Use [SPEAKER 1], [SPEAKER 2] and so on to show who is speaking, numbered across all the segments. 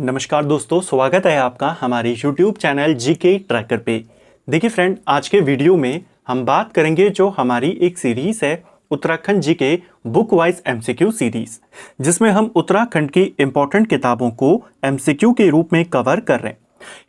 [SPEAKER 1] नमस्कार दोस्तों, स्वागत है आपका हमारे YouTube चैनल जीके ट्रैकर पे। देखिए फ्रेंड, आज के वीडियो में हम बात करेंगे जो हमारी एक सीरीज है Uttarakhand GK book wise MCQ series, जिसमें हम उत्तराखंड की इंपॉर्टेंट किताबों को एमसीक्यू के रूप में कवर कर रहे हैं।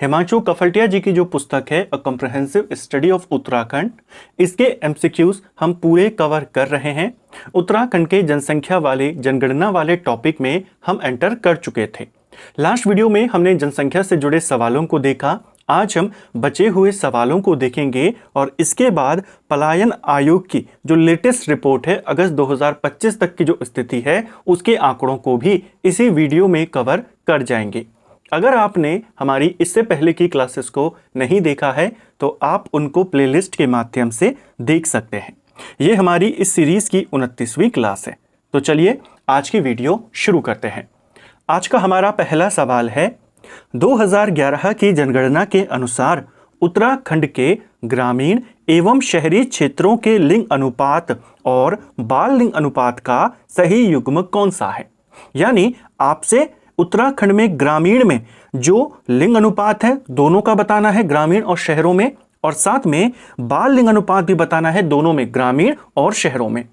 [SPEAKER 1] हिमांशु कफलटिया जी की जो पुस्तक है a comprehensive study of Uttarakhand, इसके एमसीक्यूज हम पूरे कवर कर रहे हैं। उत्तराखंड के जनसंख्या वाले जनगणना वाले टॉपिक में हम एंटर कर चुके थे। लास्ट वीडियो में हमने जनसंख्या से जुड़े सवालों को देखा। आज हम बचे हुए सवालों को देखेंगे और इसके बाद पलायन आयोग की जो लेटेस्ट रिपोर्ट है अगस्त 2025 तक की जो स्थिति है उसके आंकड़ों को भी इसी वीडियो में कवर कर जाएंगे। अगर आपने हमारी इससे पहले की क्लासेस को नहीं देखा है तो आप उनको प्लेलिस्ट के माध्यम से देख सकते हैं। ये हमारी इस सीरीज की 29वीं क्लास है। तो चलिए आज की वीडियो शुरू करते हैं। आज का हमारा पहला सवाल है, 2011 की जनगणना के अनुसार उत्तराखंड के ग्रामीण एवं शहरी क्षेत्रों के लिंग अनुपात और बाल लिंग अनुपात का सही युग्म कौन सा है। यानी आपसे उत्तराखंड में ग्रामीण में जो लिंग अनुपात है दोनों का बताना है, ग्रामीण और शहरों में, और साथ में बाल लिंग अनुपात भी बताना है, दोनों में, ग्रामीण और शहरों में।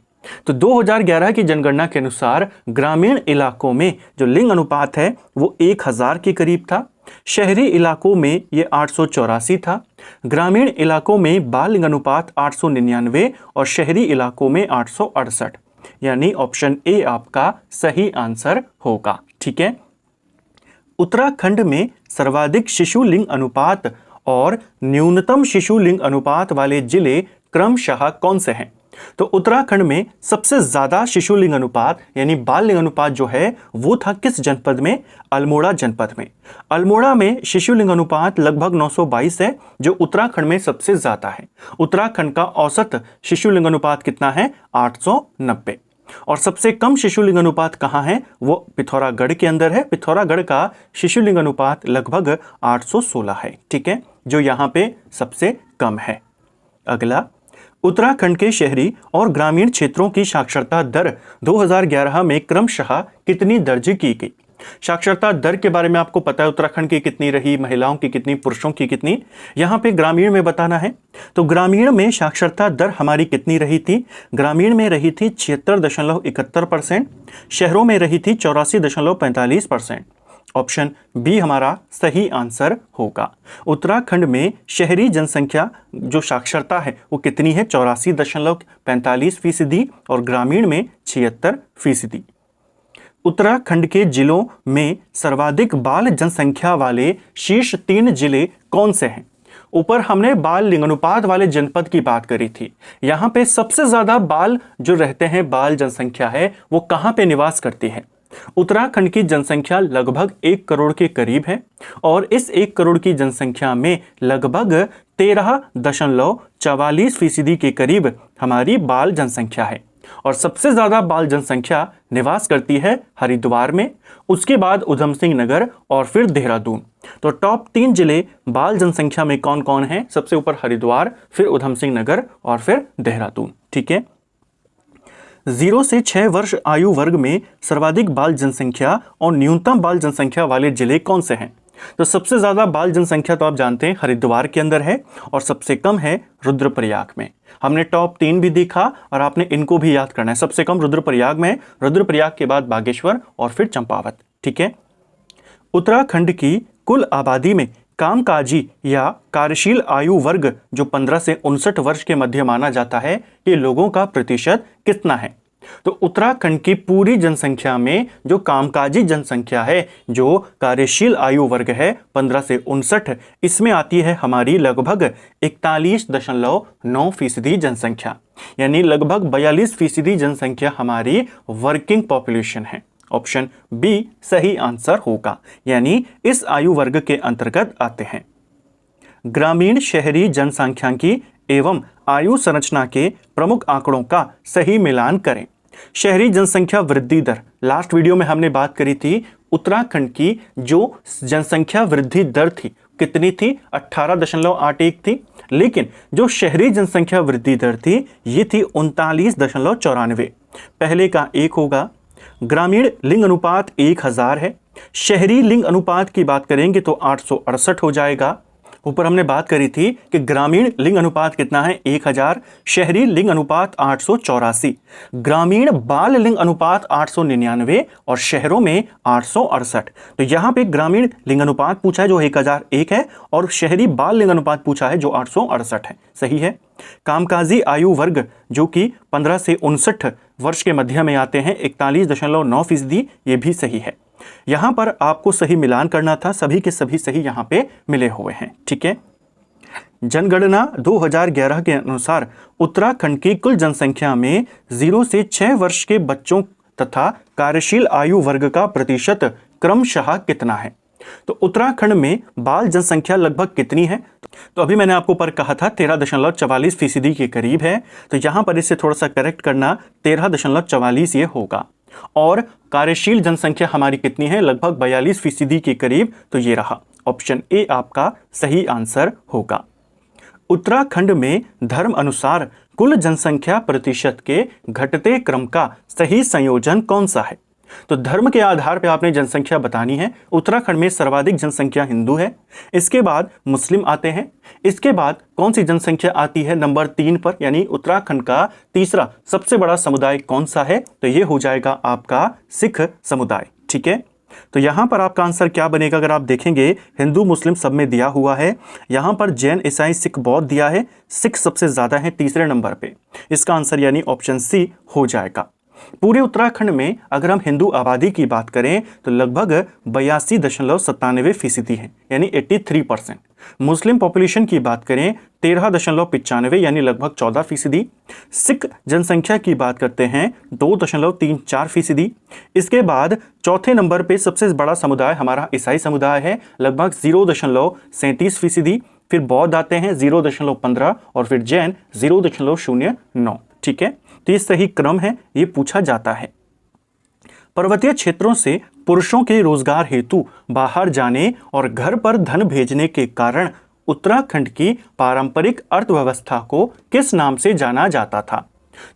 [SPEAKER 1] तो 2011 की जनगणना के अनुसार ग्रामीण इलाकों में जो लिंग अनुपात है वो 1000 के करीब था, शहरी इलाकों में ये 884 था, ग्रामीण इलाकों में बाल लिंग अनुपात 899 और शहरी इलाकों में 868। यानी ऑप्शन ए आपका सही आंसर होगा। ठीक है। उत्तराखंड में सर्वाधिक शिशु लिंग अनुपात और न्यूनतम शिशु लिंग अनुपात वाले जिले क्रमशः कौन से हैं। तो उत्तराखंड में सबसे ज्यादा शिशु लिंग अनुपात यानी बाल लिंग अनुपात जो है वो था किस जनपद में? अल्मोड़ा जनपद में। अल्मोड़ा में शिशु लिंग अनुपात लगभग 922 है, जो उत्तराखंड में सबसे ज्यादा है। उत्तराखंड का औसत शिशु लिंग अनुपात कितना है? 890। और सबसे कम शिशु लिंग अनुपात कहाँ है? वो पिथौरागढ़ के अंदर है। पिथौरागढ़ का शिशु लिंग अनुपात लगभग 816 है। ठीक है, जो यहाँ पे सबसे कम है। अगला, उत्तराखंड के शहरी और ग्रामीण क्षेत्रों की साक्षरता दर 2011 में क्रमशः कितनी दर्ज की गई। साक्षरता दर के बारे में आपको पता है उत्तराखंड की कितनी रही, महिलाओं की कितनी, पुरुषों की कितनी। यहाँ पे ग्रामीण में बताना है। तो ग्रामीण में साक्षरता दर हमारी कितनी रही थी? ग्रामीण में रही थी 76.71%, शहरों में रही थी 84.45%। ऑप्शन बी हमारा सही आंसर होगा। उत्तराखंड में शहरी जनसंख्या जो साक्षरता है वो कितनी है? 84.45% और ग्रामीण में 76%। उत्तराखंड के जिलों में सर्वाधिक बाल जनसंख्या वाले शीर्ष 3 जिले कौन से हैं? ऊपर हमने बाल लिंग अनुपात वाले जनपद की बात करी थी। यहाँ पे सबसे ज्यादा बाल जो रहते हैं, बाल जनसंख्या है वो कहाँ पे निवास करती है? उत्तराखंड की जनसंख्या लगभग 1 करोड़ के करीब है और इस 1 करोड़ की जनसंख्या में लगभग 13.44% के करीब हमारी बाल जनसंख्या है। और सबसे ज्यादा बाल जनसंख्या निवास करती है हरिद्वार में, उसके बाद उधम सिंह नगर और फिर देहरादून। तो टॉप 3 जिले बाल जनसंख्या में कौन कौन है? सबसे ऊपर हरिद्वार, फिर उधम सिंह नगर और फिर देहरादून। ठीक है। 0 से 6 वर्ष आयु वर्ग में सर्वाधिक बाल जनसंख्या और न्यूनतम बाल जनसंख्या वाले जिले कौन से हैं? तो सबसे ज्यादा बाल जनसंख्या तो आप जानते हैं हरिद्वार के अंदर है और सबसे कम है रुद्रप्रयाग में। हमने टॉप 3 भी देखा और आपने इनको भी याद करना है। सबसे कम रुद्रप्रयाग में, रुद्रप्रयाग के बाद बागेश्वर और फिर चंपावत। ठीक है। उत्तराखंड की कुल आबादी में कामकाजी या कार्यशील आयु वर्ग जो 15 से 59 वर्ष के मध्य माना जाता है, ये लोगों का प्रतिशत कितना है? तो उत्तराखंड की पूरी जनसंख्या में जो कामकाजी जनसंख्या है, जो कार्यशील आयु वर्ग है 15 से 59, इसमें आती है हमारी लगभग 41.9% जनसंख्या। यानी लगभग 42% जनसंख्या हमारी वर्किंग पॉपुलेशन है। ऑप्शन बी सही आंसर होगा, यानी इस आयु वर्ग के अंतर्गत आते हैं। ग्रामीण शहरी जनसांख्यिकी एवं आयु संरचना के प्रमुख आंकड़ों का सही मिलान करें। शहरी जनसंख्या वृद्धि दर, लास्ट वीडियो में हमने बात करी थी उत्तराखंड की जो जनसंख्या वृद्धि दर थी कितनी थी? 18.81 थी। लेकिन जो शहरी जनसंख्या वृद्धि दर थी ये थी 39.94। पहले का 1 होगा। ग्रामीण लिंग अनुपात 1000 है शहरी लिंग अनुपात की बात करेंगे तो 868 हो जाएगा। ऊपर हमने बात करी थी कि ग्रामीण लिंग अनुपात कितना है, 1000, शहरी लिंग अनुपात 884, ग्रामीण बाल लिंग अनुपात 899 और शहरों में 868। तो यहाँ पे ग्रामीण लिंग अनुपात पूछा है जो 1001 है और शहरी बाल लिंग अनुपात पूछा है जो 868 है। सही है। कामकाजी आयु वर्ग जो कि 15 से 59 वर्ष के मध्य में आते हैं 41.9%, ये भी सही है। यहां पर आपको सही मिलान करना था, सभी के सभी सही यहां पे मिले हुए हैं। ठीक है। जनगणना 2011 के अनुसार उत्तराखंड की कुल जनसंख्या में 0 से 6 वर्ष के बच्चों तथा कार्यशील आयु वर्ग का प्रतिशत क्रमशः कितना है? तो उत्तराखंड में बाल जनसंख्या लगभग कितनी है? तो अभी मैंने आपको पर कहा था 13.44% के करीब है, तो यहां पर इसे थोड़ा सा करेक्ट करना 13.44 ये होगा। और कार्यशील जनसंख्या हमारी कितनी है? लगभग 42% के करीब, तो ये रहा ऑप्शन ए आपका सही आंसर होगा। उत्तराखंड में धर्म अनुसार कुल जनसंख्या प्रतिशत के घटते क्रम का सही संयोजन कौन सा है? तो धर्म के आधार पर आपने जनसंख्या बतानी है। उत्तराखंड में सर्वाधिक जनसंख्या हिंदू है, इसके बाद मुस्लिम आते हैं, इसके बाद कौन सी जनसंख्या आती है नंबर 3 पर, यानी उत्तराखंड का तीसरा सबसे बड़ा समुदाय कौन सा है? तो ये हो जाएगा आपका सिख समुदाय। ठीक है। तो यहां पर आपका आंसर क्या बनेगा? अगर आप देखेंगे हिंदू मुस्लिम सब में दिया हुआ है, यहां पर जैन ईसाई सिख बौद्ध दिया है, सिख सबसे ज्यादा है तीसरे नंबर पे। इसका आंसर यानी ऑप्शन सी हो जाएगा। पूरे उत्तराखंड में अगर हम हिंदू आबादी की बात करें तो लगभग 82.97% है, यानी 83%। मुस्लिम पॉपुलेशन की बात करें 13.95 यानी लगभग 14%। सिख जनसंख्या की बात करते हैं 2.34%। इसके बाद चौथे नंबर पे सबसे बड़ा समुदाय हमारा ईसाई समुदाय है, लगभग 0.37%। फिर बौद्ध आते हैं 0.15 और फिर जैन 0.09। ठीक है। तो ये सही क्रम है, ये पूछा जाता है। पर्वतीय क्षेत्रों से पुरुषों के रोजगार हेतु बाहर जाने और घर पर धन भेजने के कारण उत्तराखंड की पारंपरिक अर्थव्यवस्था को किस नाम से जाना जाता था?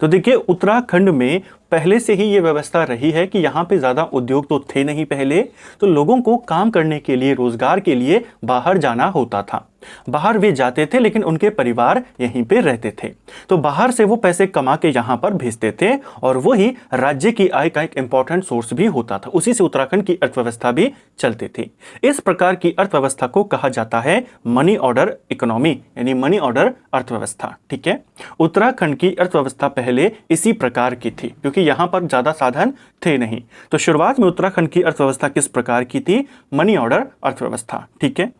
[SPEAKER 1] तो देखिए उत्तराखंड में पहले से ही ये व्यवस्था रही है कि यहाँ पे ज़्यादा उद्योग तो थे नहीं पहले, तो लोगों को काम करने के लिए रोजगार के लिए बाहर जाना होता था। बाहर वे जाते थे लेकिन उनके परिवार यहीं पे रहते थे, तो बाहर से वो पैसे कमा के यहाँ पर भेजते थे और वही राज्य की आय का एक इंपॉर्टेंट सोर्स भी होता था। उसी से उत्तराखंड की अर्थव्यवस्था भी चलती थी। इस प्रकार की अर्थव्यवस्था को कहा जाता है मनी ऑर्डर इकोनॉमी, यानी मनी ऑर्डर अर्थव्यवस्था। ठीक है। उत्तराखंड की अर्थव्यवस्था पहले इसी प्रकार की थी क्योंकि यहाँ पर ज्यादा साधन थे नहीं। तो शुरुआत में उत्तराखंड की अर्थव्यवस्था किस प्रकार की थी? मनी ऑर्डर अर्थव्यवस्था। ठीक है।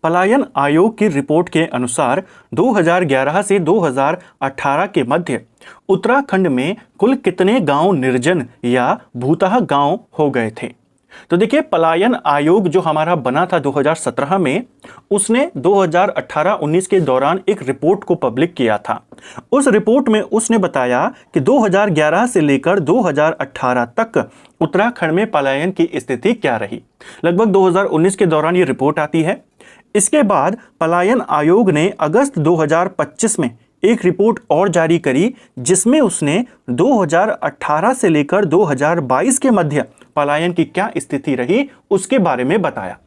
[SPEAKER 1] पलायन आयोग की रिपोर्ट के अनुसार 2011 से 2018 के मध्य उत्तराखंड में कुल कितने गांव निर्जन या भूतः गांव हो गए थे? तो देखिए पलायन आयोग जो हमारा बना था 2017 में, उसने 2018-19 के दौरान एक रिपोर्ट को पब्लिक किया था। उस रिपोर्ट में उसने बताया कि 2011 से लेकर 2018 तक उत्तराखंड में पलायन की स्थिति क्या रही। लगभग 2019 के दौरान ये रिपोर्ट आती है। इसके बाद पलायन आयोग ने अगस्त 2025 में एक रिपोर्ट और जारी करी जिसमें उसने 2018 से लेकर 2022 के मध्य पलायन की क्या स्थिति रही उसके बारे में बताया।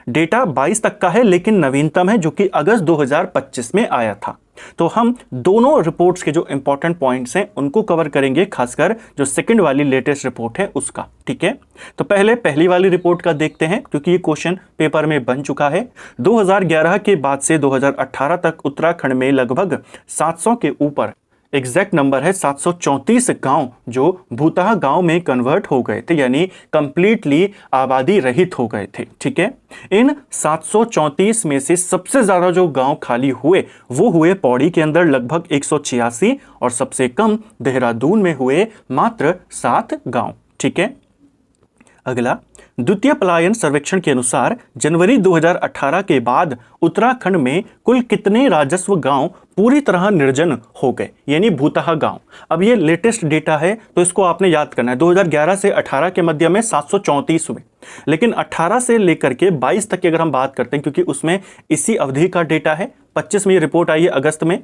[SPEAKER 1] डेटा 22 तक का है लेकिन नवीनतम है जो कि अगस्त 2025 में आया था। तो हम दोनों रिपोर्ट्स के जो इंपॉर्टेंट पॉइंट्स हैं उनको कवर करेंगे, खासकर जो सेकंड वाली लेटेस्ट रिपोर्ट है उसका। ठीक है। तो पहले पहली वाली रिपोर्ट का देखते हैं क्योंकि ये क्वेश्चन पेपर में बन चुका है। 2011 के बाद से 2018 तक उत्तराखंड में लगभग 700 के ऊपर, एग्जैक्ट नंबर है 734 गांव जो भूतः गांव में कन्वर्ट हो गए थे, यानी कंप्लीटली आबादी रहित हो गए थे। ठीक है। इन 734 में से सबसे ज्यादा जो गांव खाली हुए वो हुए पौड़ी के अंदर लगभग 186 और सबसे कम देहरादून में हुए मात्र 7 गांव। ठीक है। अगला, द्वितीय पलायन सर्वेक्षण के अनुसार जनवरी 2018 के बाद उत्तराखंड में कुल कितने राजस्व गांव पूरी तरह निर्जन हो गए, यानी भूतः गांव। अब ये लेटेस्ट डेटा है तो इसको आपने याद करना है। 2011 से 18 के मध्य में 734 हुए, लेकिन 18 से लेकर के 22 तक की अगर हम बात करते हैं क्योंकि उसमें इसी अवधि का डेटा है, 25 में ये रिपोर्ट आई है अगस्त में,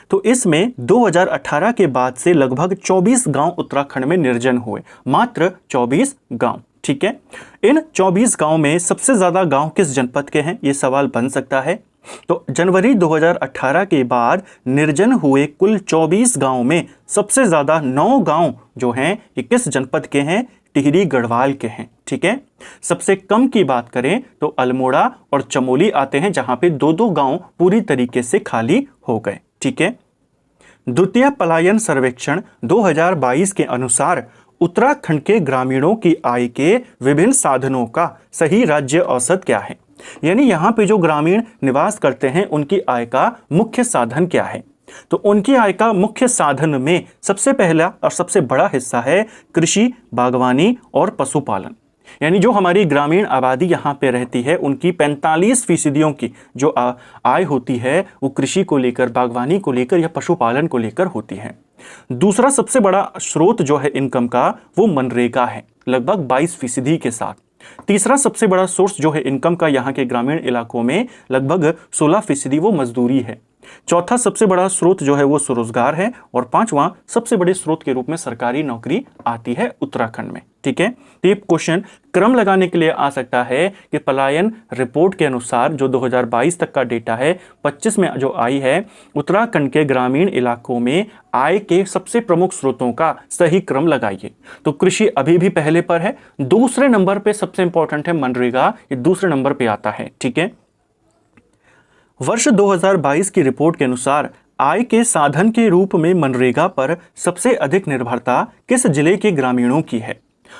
[SPEAKER 1] तो इसमें 2018 के बाद से लगभग 24 गांव उत्तराखंड में निर्जन हुए, मात्र 24 गांव। ठीक है। इन 24 गांव में सबसे ज़्यादा गांव किस जनपद के हैं, ये सवाल बन सकता है। तो जनवरी 2018 के बाद निर्जन हुए कुल 24 गांव में सबसे ज़्यादा 9 गांव जो हैं ये किस जनपद के हैं, टिहरी गढ़वाल के हैं। ठीक है। सबसे कम की बात करें तो अल्मोड़ा और चमोली आते हैं, जहां पे 2-2 गांव पूरी तरीके से खाली हो गए। ठीक है। द्वितीय पलायन सर्वेक्षण 2022 के अनुसार उत्तराखंड के ग्रामीणों की आय के विभिन्न साधनों का सही राज्य औसत क्या है, यानी यहाँ पे जो ग्रामीण निवास करते हैं उनकी आय का मुख्य साधन क्या है। तो उनकी आय का मुख्य साधन में सबसे पहला और सबसे बड़ा हिस्सा है कृषि, बागवानी और पशुपालन। यानी जो हमारी ग्रामीण आबादी यहाँ पे रहती है उनकी 45% की जो आय होती है वो कृषि को लेकर, बागवानी को लेकर या पशुपालन को लेकर होती है। दूसरा सबसे बड़ा स्रोत जो है इनकम का वो मनरेगा है, लगभग 22% के साथ। तीसरा सबसे बड़ा सोर्स जो है इनकम का यहाँ के ग्रामीण इलाकों में लगभग 16% वो मजदूरी है। चौथा सबसे बड़ा स्रोत जो है वो स्वरोजगार है और पांचवा सबसे बड़े स्रोत के रूप में सरकारी नौकरी आती है उत्तराखंड में। ठीक है। तो ये क्वेश्चन क्रम लगाने के लिए आ सकता है कि पलायन रिपोर्ट के अनुसार जो 2022 तक का डेटा है, 25 में जो आई है, उत्तराखंड के ग्रामीण इलाकों में आय के सबसे प्रमुख स्रोतों का सही क्रम लगाइए। तो कृषि अभी भी पहले पर है, दूसरे नंबर पे सबसे इंपॉर्टेंट है मनरेगा, ये दूसरे नंबर पे आता है। ठीक है। वर्ष 2022 की रिपोर्ट के अनुसार आय के साधन के रूप में मनरेगा पर सबसे अधिक निर्भरता किस जिले के ग्रामीणों की है।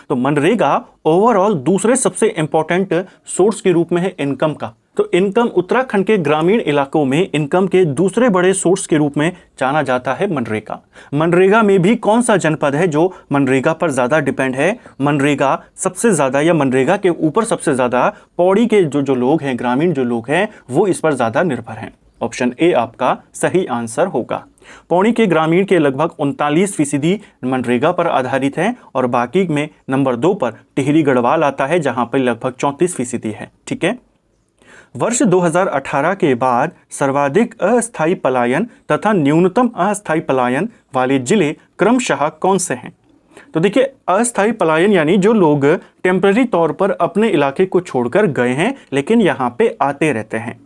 [SPEAKER 1] तो मनरेगा ओवरऑल दूसरे सबसे इंपॉर्टेंट सोर्स के रूप में है इनकम का। तो इनकम उत्तराखंड के ग्रामीण इलाकों में इनकम के दूसरे बड़े सोर्स के रूप में जाना जाता है मनरेगा। मनरेगा में भी कौन सा जनपद है जो मनरेगा पर ज़्यादा डिपेंड है? मनरेगा सबसे ज़्यादा या मनरेगा के ऊपर सबसे ज़्यादा पौड़ी के जो लोग हैं, ग्रामीण जो लोग हैं, वो इस पर ज़्यादा निर्भर हैं। ऑप्शन ए आपका सही आंसर होगा। पौड़ी के ग्रामीण के लगभग 39% मनरेगा पर आधारित हैं और बाकी में नंबर 2 पर टिहरी गढ़वाल आता है, जहां पर लगभग 34% है। ठीक है। वर्ष 2018 के बाद सर्वाधिक अस्थायी पलायन तथा न्यूनतम अस्थायी पलायन वाले जिले क्रमशः कौन से हैं? तो देखिए, अस्थायी पलायन यानी जो लोग टेम्पररी तौर पर अपने इलाके को छोड़कर गए हैं लेकिन यहाँ पे आते रहते हैं।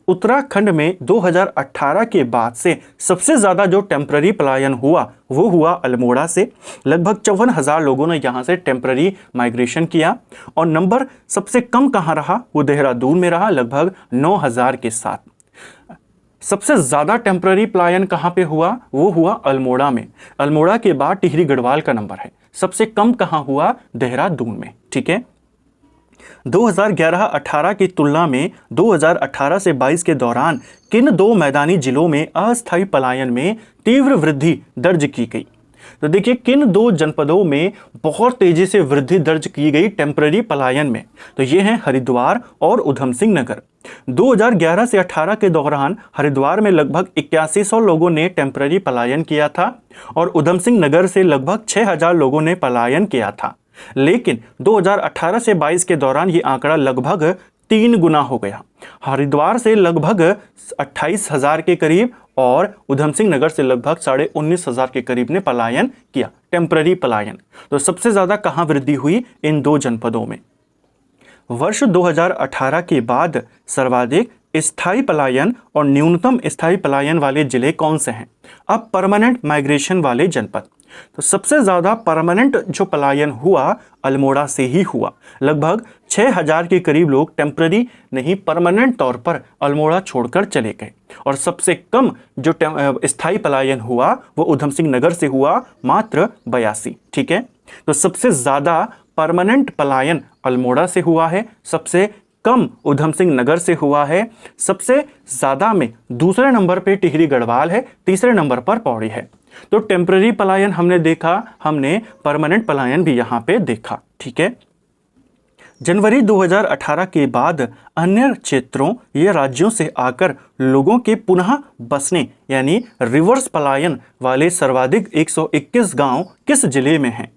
[SPEAKER 1] उत्तराखंड में 2018 के बाद से सबसे ज़्यादा जो टेम्पररी पलायन हुआ वो हुआ अल्मोड़ा से। लगभग 54,000 लोगों ने यहाँ से टेम्पररी माइग्रेशन किया। और नंबर सबसे कम कहाँ रहा? वो देहरादून में रहा, लगभग 9,000 के साथ। सबसे ज़्यादा टेम्पररी पलायन कहाँ पे हुआ? वो हुआ अल्मोड़ा में। अल्मोड़ा के बाद टिहरी गढ़वाल का नंबर है। सबसे कम कहाँ हुआ? देहरादून में। ठीक है। 2011-18 की तुलना में 2018 से 22 के दौरान किन 2 मैदानी जिलों में अस्थायी पलायन में तीव्र वृद्धि दर्ज की गई? तो देखिए, किन 2 जनपदों में बहुत तेजी से वृद्धि दर्ज की गई टेम्पररी पलायन में? तो ये हैं हरिद्वार और उधम सिंह नगर। 2011 से 18 के दौरान हरिद्वार में लगभग 8100 लोगों ने टेम्पररी पलायन किया था और उधम सिंह नगर से लगभग 6000 लोगों ने पलायन किया था। लेकिन 2018 से 22 के दौरान ये आंकड़ा लगभग 3 गुना हो गया। हरिद्वार से लगभग 28,000 के करीब और उधम सिंह नगर से लगभग 19,500 के करीब ने पलायन किया, टेम्पररी पलायन। तो सबसे ज़्यादा कहाँ वृद्धि हुई? इन 2 जनपदों में। वर्ष 2018 के बाद सर्वाधिक स्थायी पलायन और न्यूनतम स्थायी पलायन वाले जिले कौन से हैं? अब परमानेंट माइग्रेशन वाले जनपद। तो सबसे ज़्यादा परमानेंट जो पलायन हुआ अल्मोड़ा से ही हुआ। लगभग 6,000 के करीब लोग टेम्पररी नहीं, परमानेंट तौर पर अल्मोड़ा छोड़कर चले गए। और सबसे कम जो स्थायी पलायन हुआ वो उधम सिंह नगर से हुआ, मात्र 82। ठीक है। तो सबसे ज़्यादा परमानेंट पलायन अल्मोड़ा से हुआ है, सबसे कम उधम सिंह नगर से हुआ है, सबसे ज़्यादा में दूसरे नंबर पे टिहरी गढ़वाल है, तीसरे नंबर पर पौड़ी है। तो टेम्पररी पलायन हमने देखा, हमने परमानेंट पलायन भी यहाँ पे देखा। ठीक है। जनवरी 2018 के बाद अन्य क्षेत्रों या राज्यों से आकर लोगों के पुनः बसने यानी रिवर्स पलायन वाले सर्वाधिक 121 गांव किस जिले में हैं?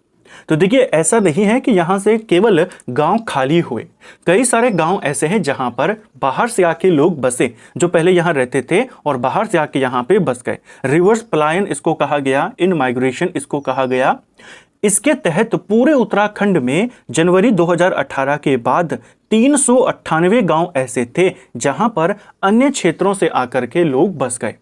[SPEAKER 1] तो देखिए, ऐसा नहीं है कि यहाँ से केवल गांव खाली हुए। कई सारे गांव ऐसे हैं जहाँ पर बाहर से आके लोग बसे, जो पहले यहाँ रहते थे और बाहर से आके यहाँ पे बस गए। रिवर्स पलायन इसको कहा गया, इन माइग्रेशन इसको कहा गया। इसके तहत पूरे उत्तराखंड में जनवरी 2018 के बाद 398 गांव ऐसे थे जहां पर अन्य क्षेत्रों से आकर के लोग बस गए।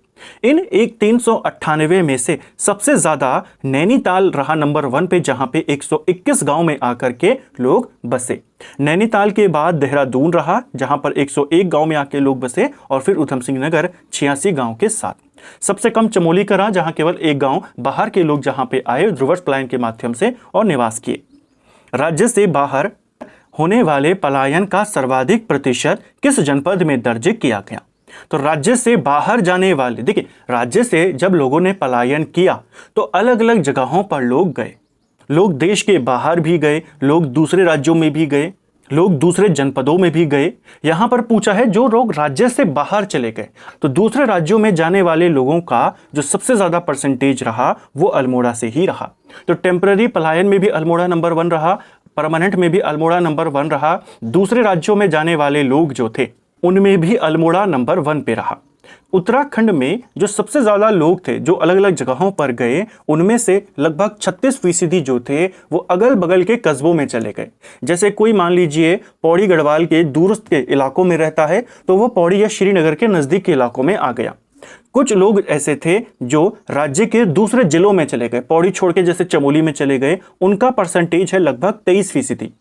[SPEAKER 1] इन 398 में से सबसे ज्यादा नैनीताल रहा नंबर 1 पे, जहां पे 121 गांव में आकर के लोग बसे। नैनीताल के बाद देहरादून रहा जहां पर 101 गांव में आके लोग बसे, और फिर उधम सिंह नगर 86 गांव के साथ। सबसे कम चमोली का रहा जहां केवल 1 गांव बाहर के लोग जहां पे आए रिवर्स पलायन के माध्यम से और निवास किए। राज्य से बाहर होने वाले पलायन का सर्वाधिक प्रतिशत किस जनपद में दर्ज किया गया? तो राज्य से बाहर जाने वाले, देखिए राज्य से जब लोगों ने पलायन किया तो अलग अलग जगहों पर लोग गए। लोग देश के बाहर भी गए, लोग दूसरे राज्यों में भी गए, लोग दूसरे जनपदों में भी गए। यहां पर पूछा है जो लोग राज्य से बाहर चले गए, तो दूसरे राज्यों में जाने वाले लोगों का जो सबसे ज्यादा परसेंटेज रहा वो अल्मोड़ा से ही रहा। तो टेम्पररी पलायन में भी अल्मोड़ा नंबर 1 रहा, परमानेंट में भी अल्मोड़ा नंबर 1 रहा। दूसरे राज्यों में जाने वाले लोग जो थे उनमें भी अल्मोड़ा नंबर 1 पे रहा। उत्तराखंड में जो सबसे ज्यादा लोग थे जो अलग अलग जगहों पर गए, उनमें से लगभग 36% जो थे वो अगल बगल के कस्बों में चले गए। जैसे कोई मान लीजिए पौड़ी गढ़वाल के दूरस्थ के इलाकों में रहता है तो वो पौड़ी या श्रीनगर के नजदीक के इलाकों में आ गया। कुछ लोग ऐसे थे जो राज्य के दूसरे जिलों में चले गए, पौड़ी छोड़ के जैसे चमोली में चले गए, उनका परसेंटेज है लगभग 23%।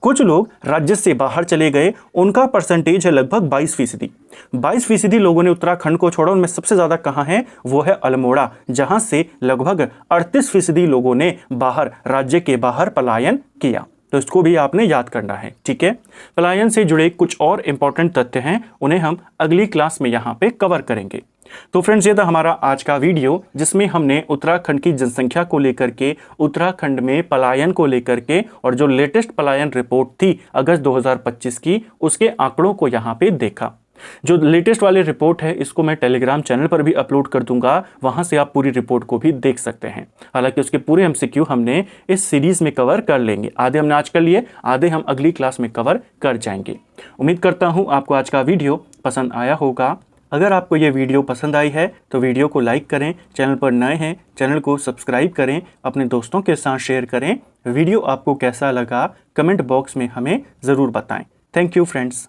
[SPEAKER 1] कुछ लोग राज्य से बाहर चले गए, उनका परसेंटेज है लगभग 22%। 22% लोगों ने उत्तराखंड को छोड़ा। उनमें सबसे ज्यादा कहां है? वो है अल्मोड़ा, जहां से लगभग 38% लोगों ने बाहर, राज्य के बाहर पलायन किया। तो इसको भी आपने याद करना है, ठीक है। पलायन से जुड़े कुछ और इंपॉर्टेंट तथ्य हैं, उन्हें हम अगली क्लास में यहां पे कवर करेंगे। तो फ्रेंड्स, ये था हमारा आज का वीडियो जिसमें हमने उत्तराखंड की जनसंख्या को लेकर के, उत्तराखंड में पलायन को लेकर के, और जो लेटेस्ट पलायन रिपोर्ट थी अगस्त 2025 की, उसके आंकड़ों को यहाँ पे देखा। जो लेटेस्ट वाली रिपोर्ट है इसको मैं टेलीग्राम चैनल पर भी अपलोड कर दूंगा, वहां से आप पूरी रिपोर्ट को भी देख सकते हैं। हालांकि उसके पूरे एमसीक्यू हमने इस सीरीज में कवर कर लेंगे। आधे हमने आज कर लिए, आधे हम अगली क्लास में कवर कर जाएंगे। उम्मीद करता हूं आपको आज का वीडियो पसंद आया होगा। अगर आपको ये वीडियो पसंद आई है तो वीडियो को लाइक करें, चैनल पर नए हैं चैनल को सब्सक्राइब करें, अपने दोस्तों के साथ शेयर करें। वीडियो आपको कैसा लगा कमेंट बॉक्स में हमें ज़रूर बताएं। Thank you friends.